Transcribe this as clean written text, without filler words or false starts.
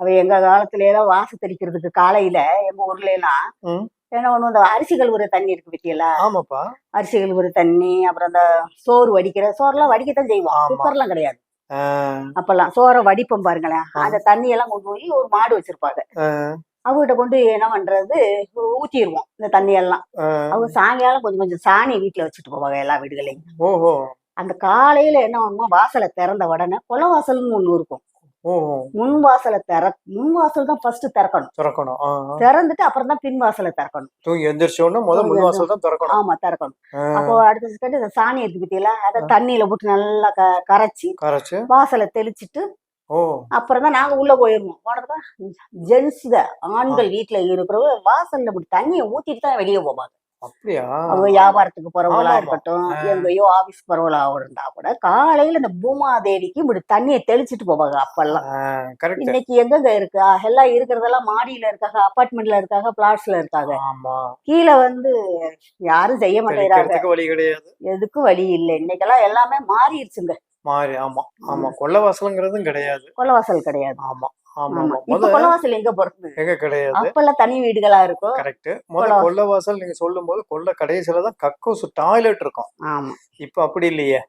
அவ எங்க காலத்துல எல்லாம் வாச தெளிக்கிறதுக்கு காலையில எங்க ஊர்ல எல்லாம் ம். என்ன பண்ணுவோம், இந்த அரிசி கழுவுற தண்ணி இருக்கு பத்தியெல்லாம், ஆமாப்பா. அரிசி கழுவுற தண்ணி, அப்புறம் இந்த சோறு வடிக்கிற சோறுலாம் வடிக்கத்தான் செய்வோம், ஆமா. குக்கர்லாம் கிடையாது ஆ, அப்பெல்லாம். சோறை வடிப்போம் பாருங்களேன், ஆ, அந்த தண்ணியெல்லாம் கொண்டு போய் ஒரு மாடு வச்சிருப்பாங்க. ஆ, அவங்ககிட்ட கொண்டு என்ன பண்றது, ஊத்திடுவோம் இந்த தண்ணியெல்லாம். ஆ. அவங்க சாயங்காலம் கொஞ்சம் கொஞ்சம் சாணி வீட்டுல வச்சுட்டு போவாங்க எல்லா வீடுகளையும். ஓஹோ! அந்த காலையில என்ன பண்ணுமோ, வாசலை திறந்த உடனே கொலவாசல்னு ஒண்ணு இருக்கும். ஓஹோ! முன் வாசலை முன் வாசல் தான் ஃபர்ஸ்ட் திறக்கணும். திறக்கணும். ஆ, ஆ. திறந்துட்டு அப்புறம் தான் பின் வாசலை திறக்கணும். தூங்கி எந்திரிச்ச உடனே முத முன் வாசல் தான் திறக்கணும். ஆமா, திறக்கணும். ஆ, அப்போ அடுத்த செகண்ட் இந்த சாணி இருக்கு பத்தியில, அதை ஆ. தண்ணியில போட்டு நல்லா கரைச்சி கரைச்சு. வாசலை தெளிச்சிட்டு ஓ! அப்புறம் தான் நாங்க உள்ள போயிருவோம். போனதுக்கு ஜென்ஸுக ஆ, ஆண்கள் வீட்டுல இருக்கிறவங்க வாசல்ல இப்படி தண்ணியை ஊத்திட்டு தான் வெளியே போவாங்க. அப்படியா? அவங்க வியாபாரத்துக்கு போறவங்களா ஆமாமா. இருக்கட்டும், ஆ, எங்கேயோ ஆபீஸ் போறவங்களா இருந்தா கூட காலையில இந்த பூமாதேவிக்கு இப்படி தண்ணியை தெளிச்சிட்டு போவாங்க அப்பெல்லாம். ஆ, கரெக்ட். இன்னைக்கு எங்கெங்க இருக்கா? எல்லாம் இருக்கிறதெல்லாம் மாடியில இருக்காங்க, அபார்ட்மெண்ட்ல இருக்காங்க, பிளாட்ஸ்ல இருக்காங்க. ஆமா. கீழே வந்து யாரும் செய்ய மாட்டேங்கிறாங்க. தெளிக்கிறதுக்கு வழி கிடையாது. எதுக்கும் வழி இல்லை. இன்னைக்கெல்லாம் எல்லாமே மாறிடுச்சுங்க. மாறி. ஆமா, ஆமா. ஆமா. கொல்லைவாசல்ங்கிறதும் கிடையாது. கொலவாசல் கிடையாது. ஆமா, ஆமா, ஆமா. ஆமா. இப்ப கொலவாசல் எங்க பொறுத்து? எங்க கிடையாது. அப்பெல்லாம் தனி வீடுகளா இருக்கும். கரெக்ட். கொலவாசல். கொல்லைவாசல் நீங்க சொல்லும்போது கொல்லை கடைசியில தான் கக்கூசு டாய்லெட் இருக்கும். ஆமா. இப்ப அப்படி இல்லையே.